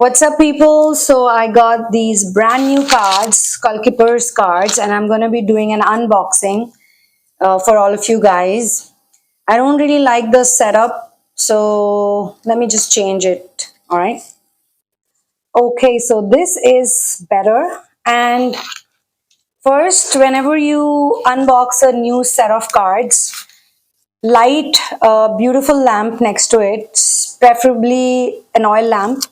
What's up, people? So I got these brand new cards called Kipper's cards, and I'm going to be doing an unboxing for all of you guys. I don't really like the setup, so let me just change it. All right. Okay, so this is better. And first, whenever you unbox a new set of cards, light a beautiful lamp next to it, preferably an oil lamp.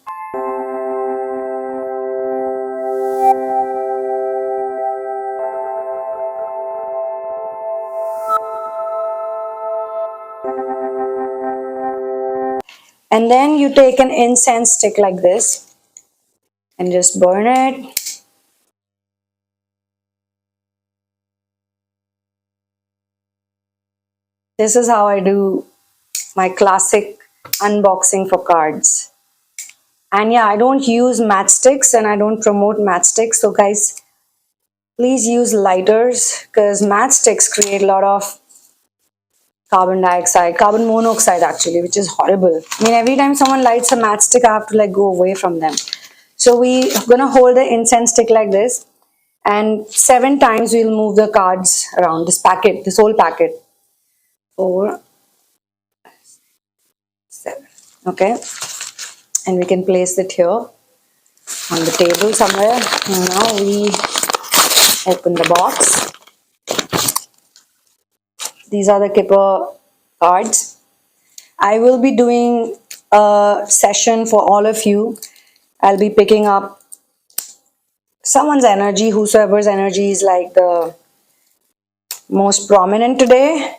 And then you take an incense stick like this and just burn it. This is how I do my classic unboxing for cards. And yeah, I don't use matchsticks and I don't promote matchsticks. So guys, please use lighters because matchsticks create a lot of carbon dioxide, carbon monoxide actually, which is horrible. I mean, every time someone lights a matchstick, I have to like go away from them. So we're gonna hold the incense stick like this, and 7 times we'll move the cards around this packet, this whole packet. 4, 7. Okay, and we can place it here on the table somewhere. And now we open the box. These are the Kipper cards. I will be doing a session for all of you. I'll be picking up someone's energy, whosoever's energy is like the most prominent today.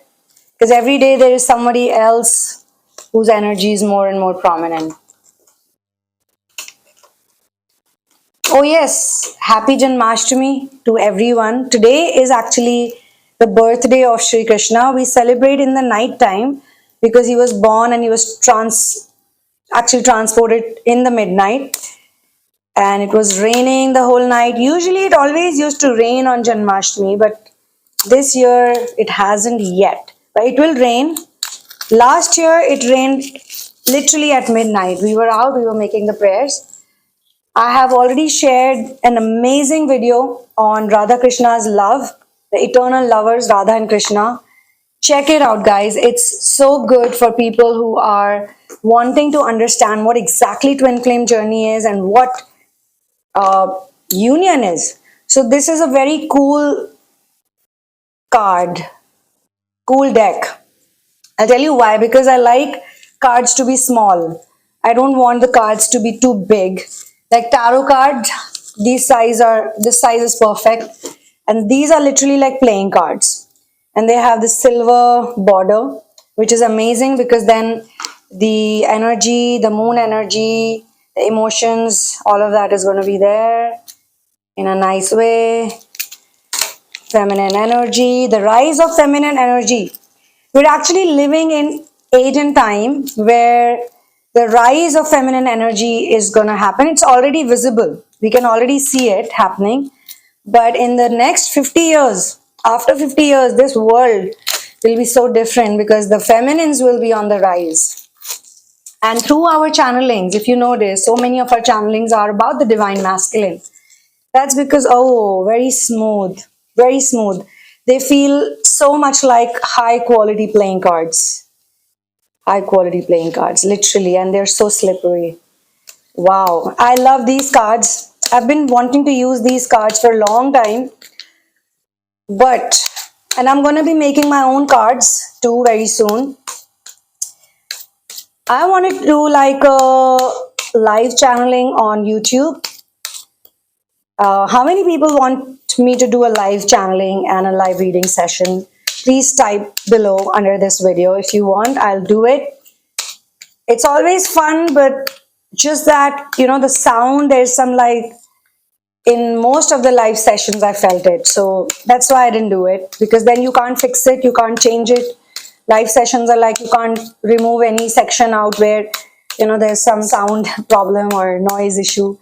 Because every day there is somebody else whose energy is more and more prominent. Oh yes, happy Janmashtami to everyone. Today is actually the birthday of Sri Krishna. We celebrate in the night time because he was born and he was actually transported in the midnight. And it was raining the whole night. Usually it always used to rain on Janmashtami, but this year it hasn't yet. But it will rain. Last year it rained literally at midnight. We were out, we were making the prayers. I have already shared an amazing video on Radha Krishna's love, the eternal lovers, Radha and Krishna. Check it out, guys. It's so good for people who are wanting to understand what exactly twin flame journey is and what union is. So this is a very cool card, cool deck. I'll tell you why. Because I like cards to be small. I don't want the cards to be too big. Like tarot cards, this size is perfect, and these are literally like playing cards, and they have the silver border, which is amazing because then the energy, the moon energy, the emotions, all of that is going to be there in a nice way. Feminine energy, the rise of feminine energy. We're actually living in age and time where the rise of feminine energy is going to happen. It's already visible. We can already see it happening. But in the next 50 years, after 50 years, this world will be so different because the feminines will be on the rise. And through our channelings, if you notice, so many of our channelings are about the divine masculine. That's because, oh, very smooth, very smooth. They feel so much like high quality playing cards. High quality playing cards, literally, and they're so slippery. Wow, I love these cards. I've been wanting to use these cards for a long time, and I'm going to be making my own cards too very soon. I wanted to do like a live channeling on YouTube. How many people want me to do a live channeling and a live reading session? Please type below under this video. If you want, I'll do it. It's always fun, but just that, you know, the sound, there's some like, in most of the live sessions, I felt it. So that's why I didn't do it, because then you can't fix it, you can't change it. Live sessions are like, you can't remove any section out where, you know, there's some sound problem or noise issue.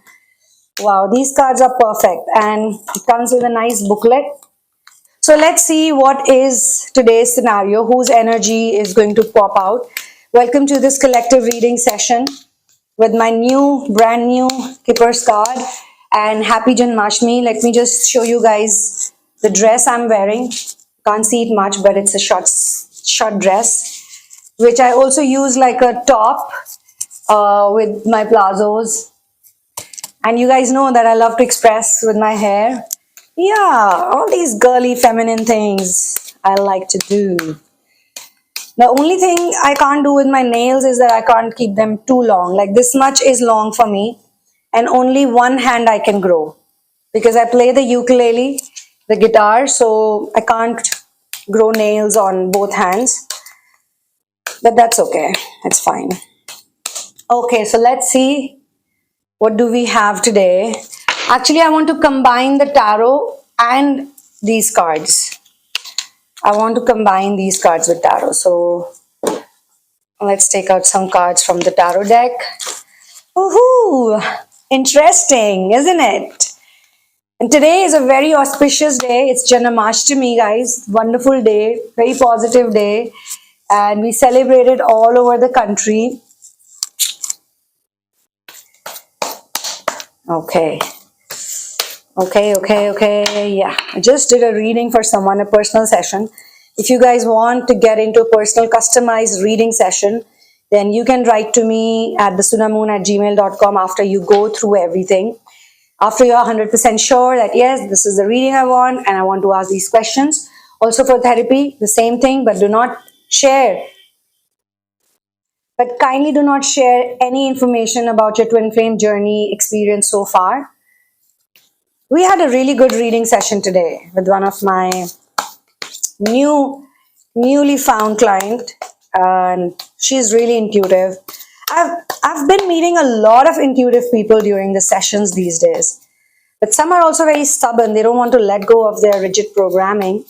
Wow, these cards are perfect, and it comes with a nice booklet. So let's see what is today's scenario, whose energy is going to pop out. Welcome to this collective reading session. with my brand new Kipper's card. And happy Janmashtami. Let me just show you guys the dress I'm wearing. Can't see it much, but it's a short dress, which I also use like a top with my plazos. And you guys know that I love to express with my hair. Yeah, all these girly feminine things I like to do. The only thing I can't do with my nails is that I can't keep them too long. Like this much is long for me, and only one hand I can grow because I play the ukulele, the guitar, so I can't grow nails on both hands. But that's okay. It's fine. Okay, so let's see what do we have today. Actually, I want to combine the tarot and these cards. I want to combine these cards with tarot. So let's take out some cards from the tarot deck. Woohoo! Interesting, isn't it? And today is a very auspicious day. It's Janmashtami, guys. Wonderful day, very positive day. And we celebrate it all over the country. Okay. Okay. Yeah, I just did a reading for someone, a personal session. If you guys want to get into a personal customized reading session, then you can write to me at thesunamoon@gmail.com after you go through everything. After you're 100% sure that yes, this is the reading I want and I want to ask these questions. Also for therapy, the same thing, but do not share. But kindly do not share any information about your twin flame journey experience so far. We had a really good reading session today with one of my newly found client, and she's really intuitive. I've been meeting a lot of intuitive people during the sessions these days, but some are also very stubborn. They don't want to let go of their rigid programming,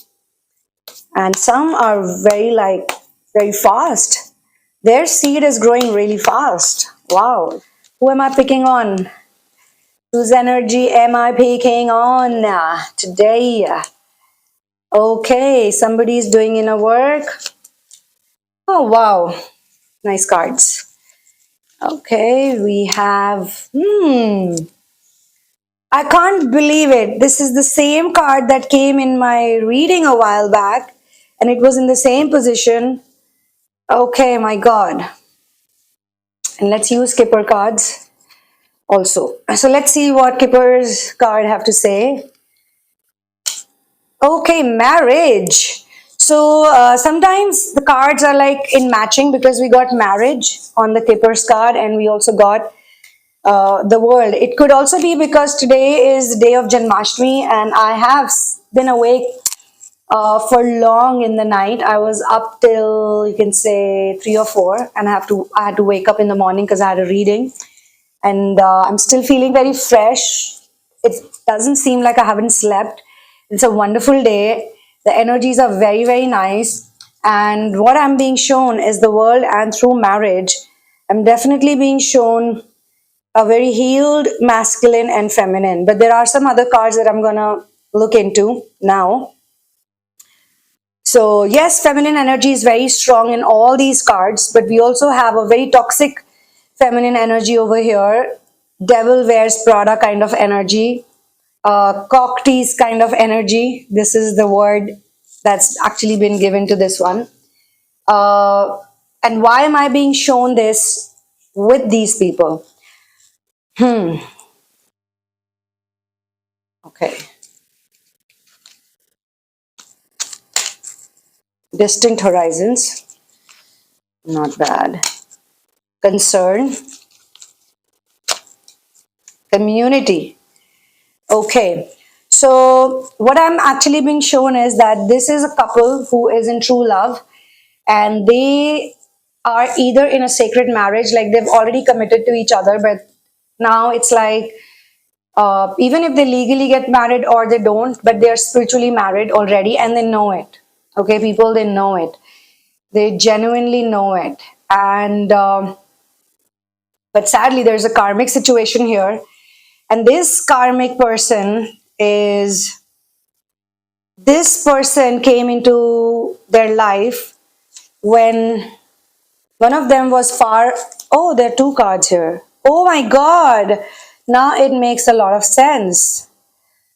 and some are very fast. Their seed is growing really fast. Wow. Who am I picking on? Whose energy am I picking on today? Okay, somebody's doing inner work. Oh, wow. Nice cards. Okay, we have... I can't believe it. This is the same card that came in my reading a while back, and it was in the same position. Okay, my God. And let's use Kipper cards also. So let's see what Kipper's card have to say. Okay, marriage. So sometimes the cards are like in matching because we got marriage on the Kipper's card and we also got the world. It could also be because today is the day of Janmashtami and I have been awake for long in the night. I was up till you can say 3 or 4 and I had to wake up in the morning because I had a reading. And I'm still feeling very fresh. It doesn't seem like I haven't slept. It's a wonderful day. The energies are very, very nice. And what I'm being shown is the world, and through marriage, I'm definitely being shown a very healed masculine and feminine. But there are some other cards that I'm going to look into now. So yes, feminine energy is very strong in all these cards, but we also have a very toxic feminine energy over here. Devil wears Prada kind of energy. Cock tease kind of energy. This is the word that's actually been given to this one. And why am I being shown this with these people? Okay. Distant horizons. Not bad. Concern. Community. Okay. So what I'm actually being shown is that this is a couple who is in true love and they are either in a sacred marriage, like they've already committed to each other, but now it's like even if they legally get married or they don't, but they're spiritually married already and they know it. Okay, people, they know it. They genuinely know it. And but sadly, there's a karmic situation here. And this karmic person is, this person came into their life when one of them was far, oh, there are 2 cards here. Oh my God. Now it makes a lot of sense.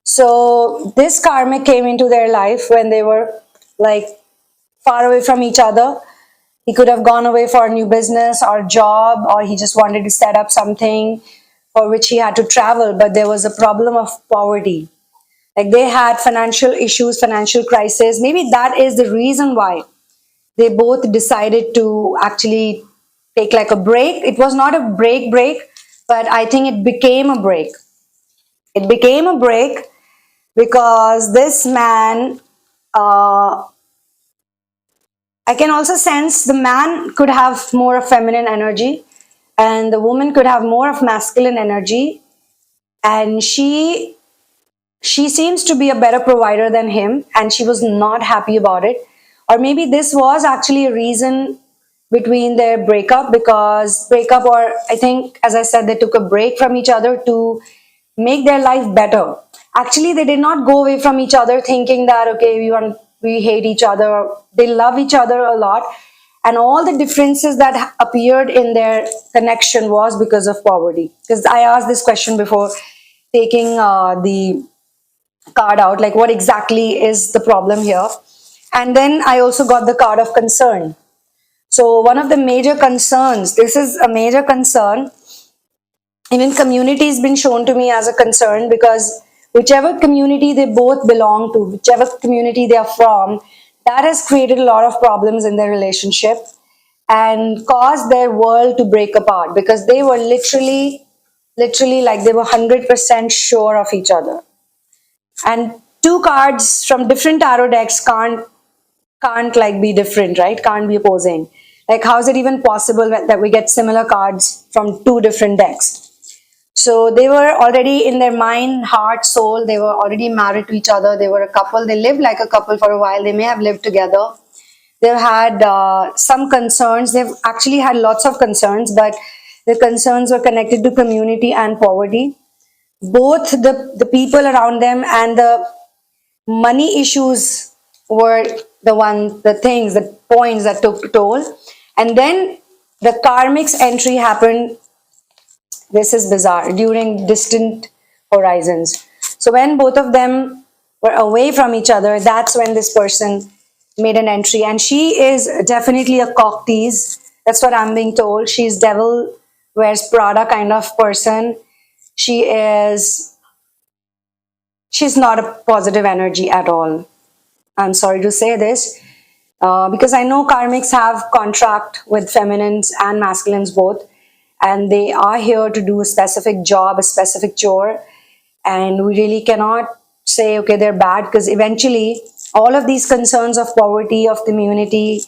So this karmic came into their life when they were like far away from each other. He could have gone away for a new business or job, or he just wanted to set up something for which he had to travel, but there was a problem of poverty. Like they had financial issues, financial crisis. Maybe that is the reason why they both decided to actually take like a break. It was not a break, but I think it became a break. It became a break because this man, I can also sense the man could have more of feminine energy and the woman could have more of masculine energy, and she seems to be a better provider than him and she was not happy about it. Or maybe this was actually a reason between their breakup, because breakup, or I think as I said, they took a break from each other to make their life better. Actually they did not go away from each other thinking that okay, we hate each other. They love each other a lot, and all the differences that appeared in their connection was because of poverty. Because I asked this question before taking the card out, like what exactly is the problem here. And then I also got the card of concern. So one of the major concerns, this is a major concern, even community has been shown to me as a concern, because whichever community they both belong to, whichever community they are from, that has created a lot of problems in their relationship and caused their world to break apart, because they were literally like they were 100% sure of each other. And two cards from different tarot decks can't like be different, right? Can't be opposing. Like how is it even possible that we get similar cards from two different decks? So they were already in their mind, heart, soul, they were already married to each other. They were a couple. They lived like a couple for a while. They may have lived together. They've had some concerns. They've actually had lots of concerns, but the concerns were connected to community and poverty. Both the people around them and the money issues were the things, the points that took toll. And then the karmic's entry happened, this is bizarre, during distant horizons. So when both of them were away from each other, that's when this person made an entry. And she is definitely a cock tease. That's what I'm being told. She's devil wears Prada kind of person. She's not a positive energy at all. I'm sorry to say this, because I know karmics have contract with feminines and masculines both, and they are here to do a specific job, a specific chore, and we really cannot say okay they're bad, because eventually all of these concerns of poverty, of community,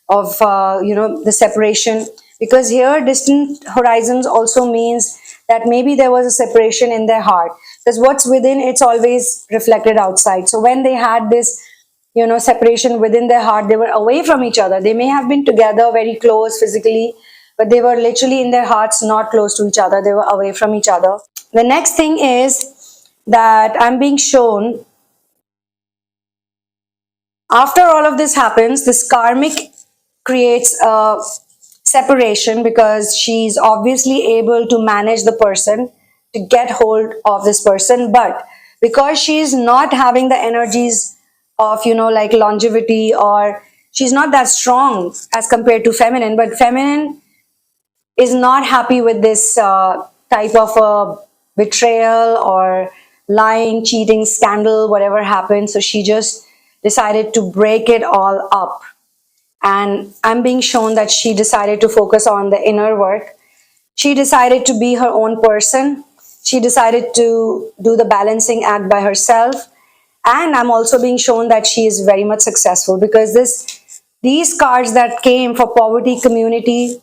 of the separation, because here distant horizons also means that maybe there was a separation in their heart, because what's within, it's always reflected outside. So when they had this separation within their heart, they were away from each other. They may have been together very close physically, but they were literally in their hearts not close to each other. They were away from each other. The next thing is that I'm being shown, after all of this happens, this karmic creates a separation, because she's obviously able to manage the person, to get hold of this person, but because she's not having the energies of like longevity, or she's not that strong as compared to feminine, but feminine is not happy with this type of a betrayal or lying, cheating, scandal, whatever happened. So she just decided to break it all up. And I'm being shown that she decided to focus on the inner work. She decided to be her own person. She decided to do the balancing act by herself. And I'm also being shown that she is very much successful, because these cards that came for poverty, community,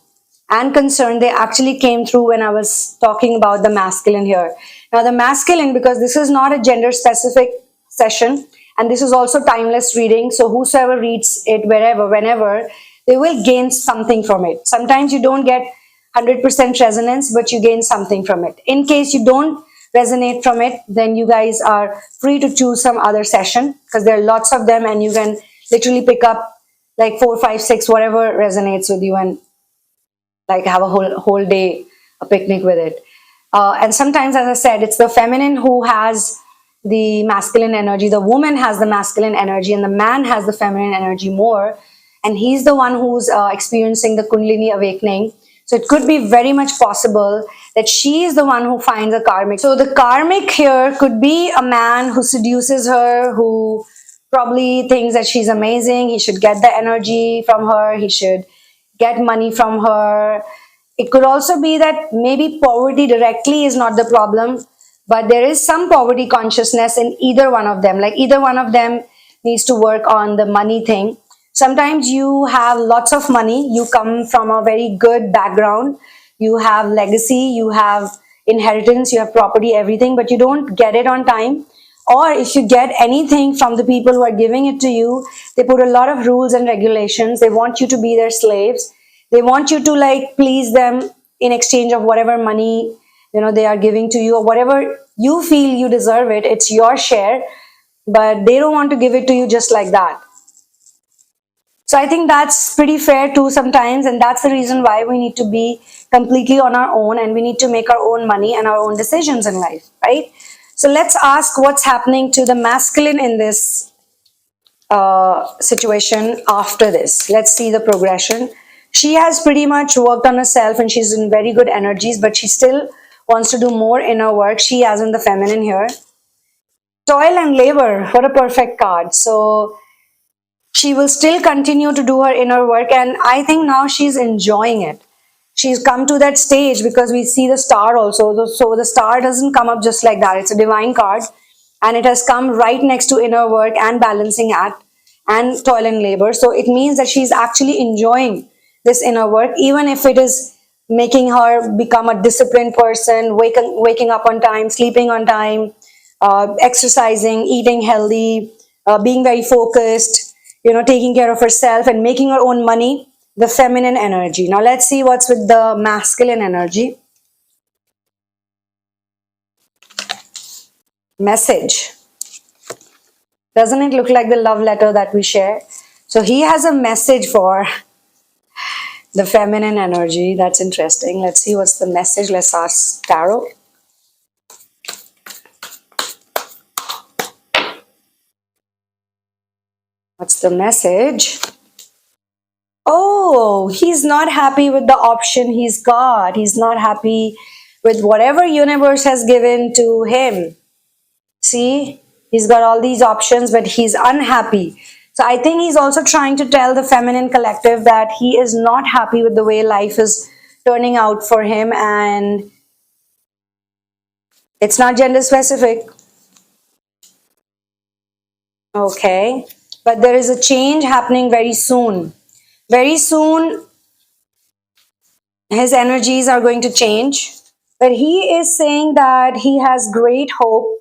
and concern, they actually came through when I was talking about the masculine here. Now the masculine, because this is not a gender specific session, and this is also timeless reading, so whosoever reads it wherever, whenever, they will gain something from it. Sometimes you don't get 100% resonance, but you gain something from it. In case you don't resonate from it, then you guys are free to choose some other session, because there are lots of them and you can literally pick up like 4, 5, 6, whatever resonates with you, and like have a whole day a picnic with it. And sometimes, as I said, it's the feminine who has the masculine energy, the woman has the masculine energy, and the man has the feminine energy more. And he's the one who's experiencing the Kundalini awakening. So it could be very much possible that she is the one who finds a karmic. So the karmic here could be a man who seduces her, who probably thinks that she's amazing. He should get the energy from her. He should get money from her. It could also be that maybe poverty directly is not the problem, but there is some poverty consciousness in either one of them. Like either one of them needs to work on the money thing. Sometimes you have lots of money, you come from a very good background, you have legacy, you have inheritance, you have property, everything, but you don't get it on time. Or if you get anything from the people who are giving it to you, they put a lot of rules and regulations. They want you to be their slaves. They want you to like please them in exchange of whatever money they are giving to you, or whatever you feel you deserve it. It's your share, but they don't want to give it to you just like that. So I think that's pretty fair too sometimes, and that's the reason why we need to be completely on our own, and we need to make our own money and our own decisions in life, right? So let's ask what's happening to the masculine in this situation after this. Let's see the progression. She has pretty much worked on herself and she's in very good energies, but she still wants to do more inner work. She has in the feminine here. Toil and labor, what a perfect card. So she will still continue to do her inner work, and I think now she's enjoying it. She's come to that stage because we see the star also. So the star doesn't come up just like that. It's a divine card, and it has come right next to inner work and balancing act and toil and labor. So it means that she's actually enjoying this inner work, even if it is making her become a disciplined person, waking up on time, sleeping on time, exercising, eating healthy, being very focused, taking care of herself and making her own money, the feminine energy. Now let's see what's with the masculine energy. Message. Doesn't it look like the love letter that we share? So he has a message for the feminine energy. That's interesting. Let's see what's the message. Let's ask Tarot. What's the message? Oh, he's not happy with the option he's got. He's not happy with whatever universe has given to him. See, he's got all these options, but he's unhappy. So I think he's also trying to tell the feminine collective that he is not happy with the way life is turning out for him, and it's not gender specific. Okay, but there is a change happening very soon. Very soon, his energies are going to change. But he is saying that he has great hope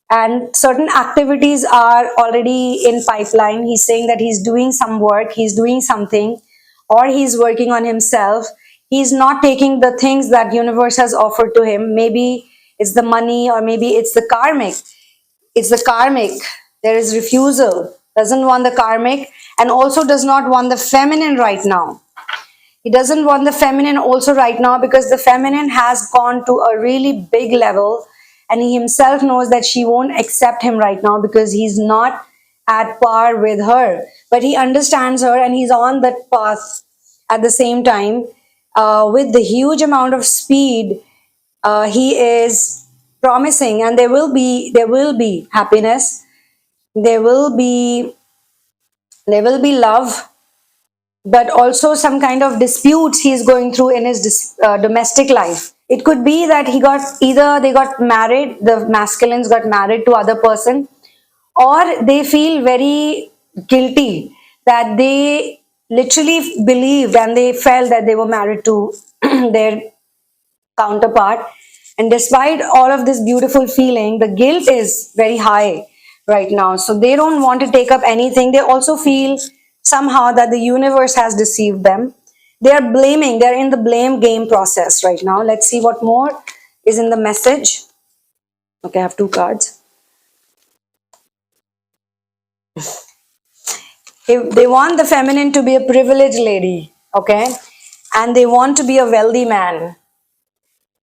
and certain activities are already in pipeline. He's saying that he's doing some work, he's doing something, or he's working on himself. He's not taking the things that universe has offered to him. Maybe it's the money, or maybe it's the karmic. It's the karmic. There is refusal. Doesn't want the karmic, and also does not want the feminine right now. He doesn't want the feminine also right now because the feminine has gone to a really big level, and he himself knows that she won't accept him right now because he's not at par with her. But he understands her and he's on that path at the same time. With the huge amount of speed, he is promising, and there will be happiness. There will be love, but also some kind of disputes he's going through in his domestic life. It could be that they got married, the masculines got married to other person, or they feel very guilty that they literally believed and they felt that they were married to their counterpart. And despite all of this beautiful feeling, the guilt is very high right now. So they don't want to take up anything. They also feel somehow that the universe has deceived them. They are blaming. They're in the blame game process right now. Let's see what more is in the message. Okay, I have two cards. They want the feminine to be a privileged lady, okay? And they want to be a wealthy man.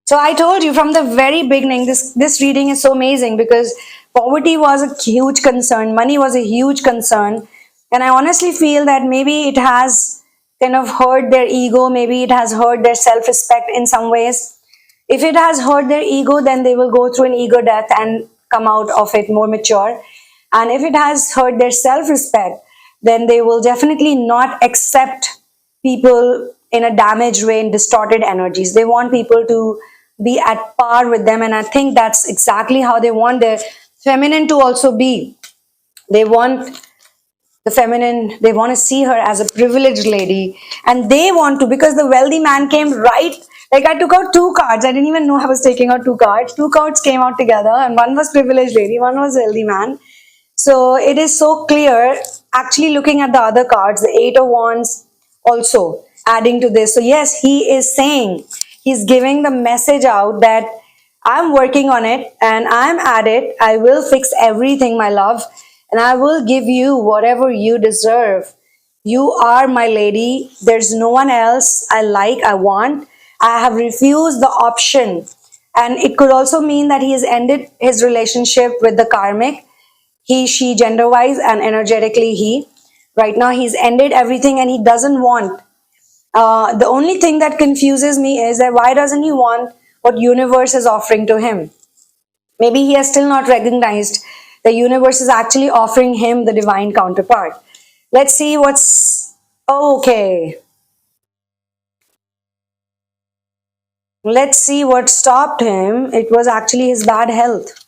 So I told you from the very beginning, this reading is so amazing because poverty was a huge concern, money was a huge concern, and I honestly feel that maybe it has kind of hurt their ego, maybe it has hurt their self-respect in some ways. If it has hurt their ego, then they will go through an ego death and come out of it more mature. And if it has hurt their self-respect, then they will definitely not accept people in a damaged way, in distorted energies. They want people to be at par with them, and I think that's exactly how they want their feminine to also be. They want the feminine, they want to see her as a privileged lady, and they want to, because the wealthy man came right, like I took out two cards, I didn't even know I was taking out two cards came out together, and one was privileged lady, one was wealthy man. So it is so clear, actually looking at the other cards, the Eight of Wands also adding to this. So yes, he is saying, he's giving the message out that I'm working on it and I'm at it. I will fix everything, my love, and I will give you whatever you deserve. You are my lady. There's no one else I like, I want. I have refused the option. And it could also mean that he has ended his relationship with the karmic, he, she, gender wise, and energetically he. Right now, he's ended everything and he doesn't want. The only thing that confuses me is that why doesn't he want what universe is offering to him? Maybe he has still not recognized the universe is actually offering him the divine counterpart. Let's see what's okay. Let's see what stopped him. It was actually his bad health.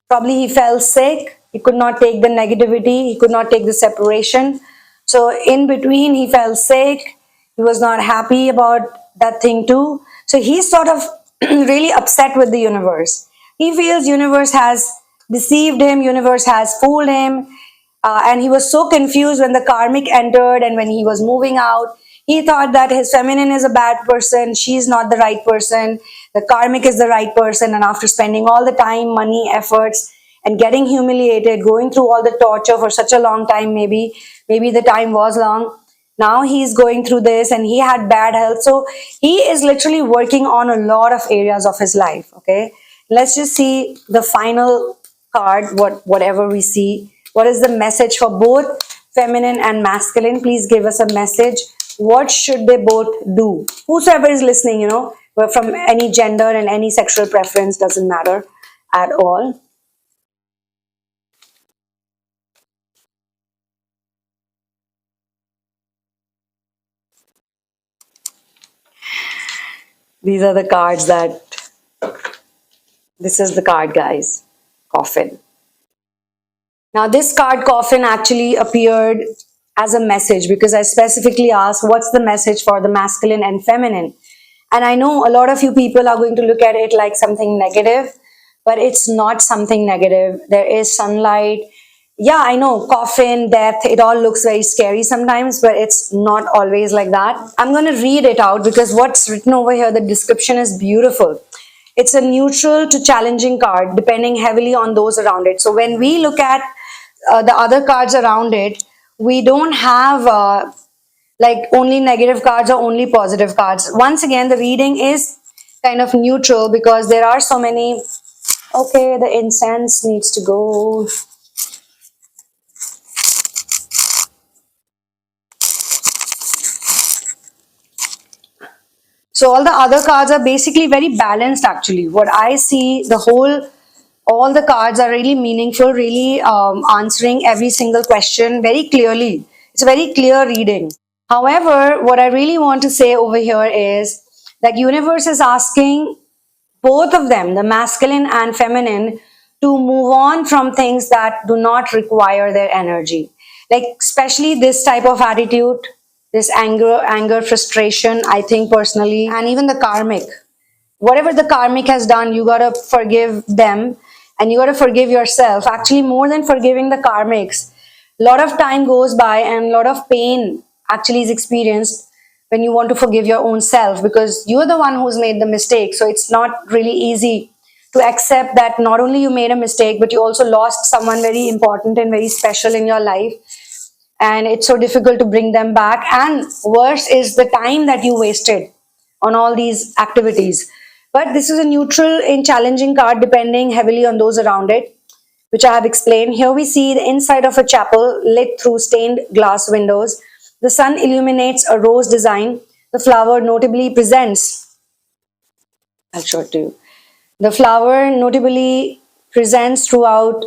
Probably he fell sick, he could not take the negativity, he could not take the separation. So in between he fell sick, he was not happy about that thing too. So he's sort of really upset with the universe. He feels universe has deceived him, universe has fooled him, and he was so confused when the karmic entered and when he was moving out. He thought that his feminine is a bad person, she's not the right person, the karmic is the right person. And after spending all the time, money, efforts, and getting humiliated, going through all the torture for such a long time, maybe the time was long. Now he's going through this and he had bad health. So he is literally working on a lot of areas of his life. Okay. Let's just see the final card, whatever we see. What is the message for both feminine and masculine? Please give us a message. What should they both do? Whosoever is listening, from any gender and any sexual preference, doesn't matter at all. These are the cards that, this is the card, guys. Coffin. Now, this card coffin actually appeared as a message because I specifically asked, what's the message for the masculine and feminine? And I know a lot of you people are going to look at it like something negative, but it's not something negative. There is sunlight. Yeah, I know, coffin, death, it all looks very scary sometimes, but it's not always like that. I'm going to read it out because what's written over here, the description is beautiful. It's a neutral to challenging card, depending heavily on those around it. So when we look at the other cards around it, we don't have like only negative cards or only positive cards. Once again, the reading is kind of neutral because there are so many. Okay, the incense needs to go. So all the other cards are basically very balanced actually. What I see, all the cards are really meaningful, really answering every single question very clearly. It's a very clear reading. However, what I really want to say over here is that universe is asking both of them, the masculine and feminine, to move on from things that do not require their energy. Like especially this type of attitude, this anger, frustration, I think personally, and even the karmic. Whatever the karmic has done, you gotta forgive them and you gotta forgive yourself. Actually, more than forgiving the karmics, a lot of time goes by and a lot of pain actually is experienced when you want to forgive your own self because you're the one who's made the mistake. So it's not really easy to accept that not only you made a mistake, but you also lost someone very important and very special in your life. And it's so difficult to bring them back. And worse is the time that you wasted on all these activities. But this is a neutral and challenging card depending heavily on those around it, which I have explained. Here we see the inside of a chapel lit through stained glass windows. The sun illuminates a rose design. The flower notably presents, I'll show it to you. The flower notably presents throughout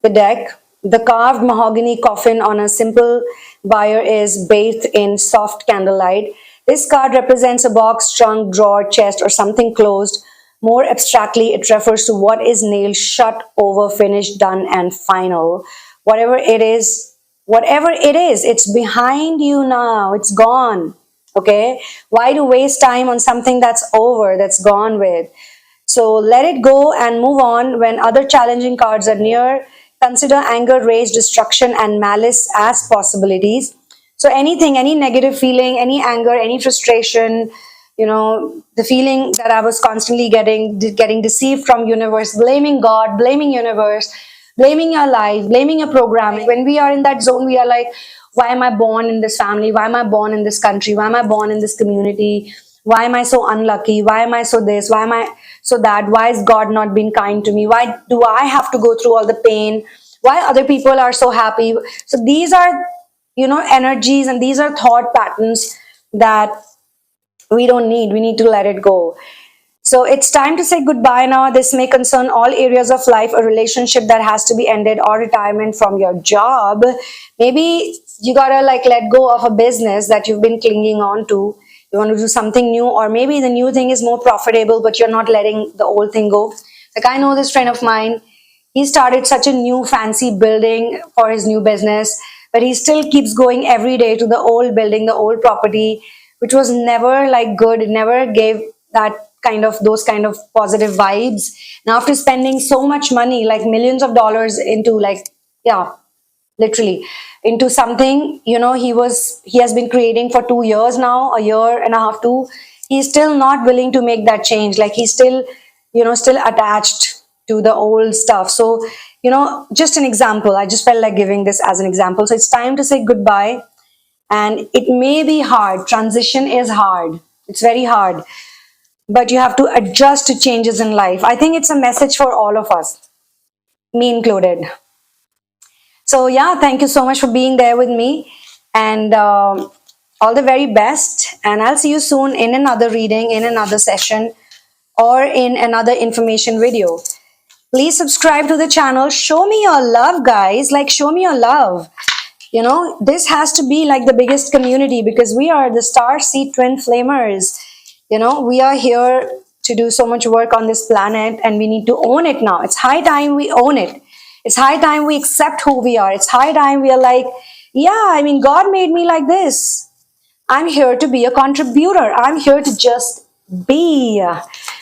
the deck. The carved mahogany coffin on a simple bier is bathed in soft candlelight. This card represents a box, trunk, drawer, chest, or something closed. More abstractly, it refers to what is nailed shut, over, finished, done, and final. Whatever it is, it's behind you now. It's gone. Okay? Why do waste time on something that's over, that's gone with? So let it go and move on. When other challenging cards are near, consider anger, rage, destruction, and malice as possibilities. So anything, any negative feeling, any anger, any frustration, the feeling that I was constantly getting deceived from universe, blaming God, blaming universe, blaming your life, blaming your programming. When we are in that zone, we are like, why am I born in this family? Why am I born in this country? Why am I born in this community? Why am I so unlucky? Why am I so this? Why am I so that? Why is God not being kind to me? Why do I have to go through all the pain? Why other people are so happy? So these are, energies, and these are thought patterns that we don't need. We need to let it go. So it's time to say goodbye now. This may concern all areas of life, a relationship that has to be ended, or retirement from your job. Maybe you gotta let go of a business that you've been clinging on to. You want to do something new, or maybe the new thing is more profitable, but you're not letting the old thing go. Like, I know this friend of mine, he started such a new fancy building for his new business, but he still keeps going every day to the old building, the old property, which was never good. It never gave those kind of positive vibes. Now, after spending so much money, like millions of dollars into yeah, literally into something, he has been creating for 2 years now, a year and a half, two. He's still not willing to make that change. Like, he's still, still attached to the old stuff. So, just an example. I just felt like giving this as an example. So it's time to say goodbye. And it may be hard. Transition is hard. It's very hard. But you have to adjust to changes in life. I think it's a message for all of us, me included. So yeah, thank you so much for being there with me, and all the very best. And I'll see you soon in another reading, in another session, or in another information video. Please subscribe to the channel. Show me your love, guys. Show me your love. This has to be the biggest community, because we are the Star Seed Twin Flamers. We are here to do so much work on this planet, and we need to own it now. It's high time we own it. It's high time we accept who we are. It's high time we are yeah, God made me like this. I'm here to be a contributor. I'm here to just be.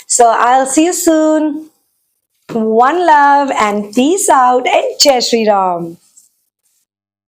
So I'll see you soon. One love and peace out, and Jai Shri Ram.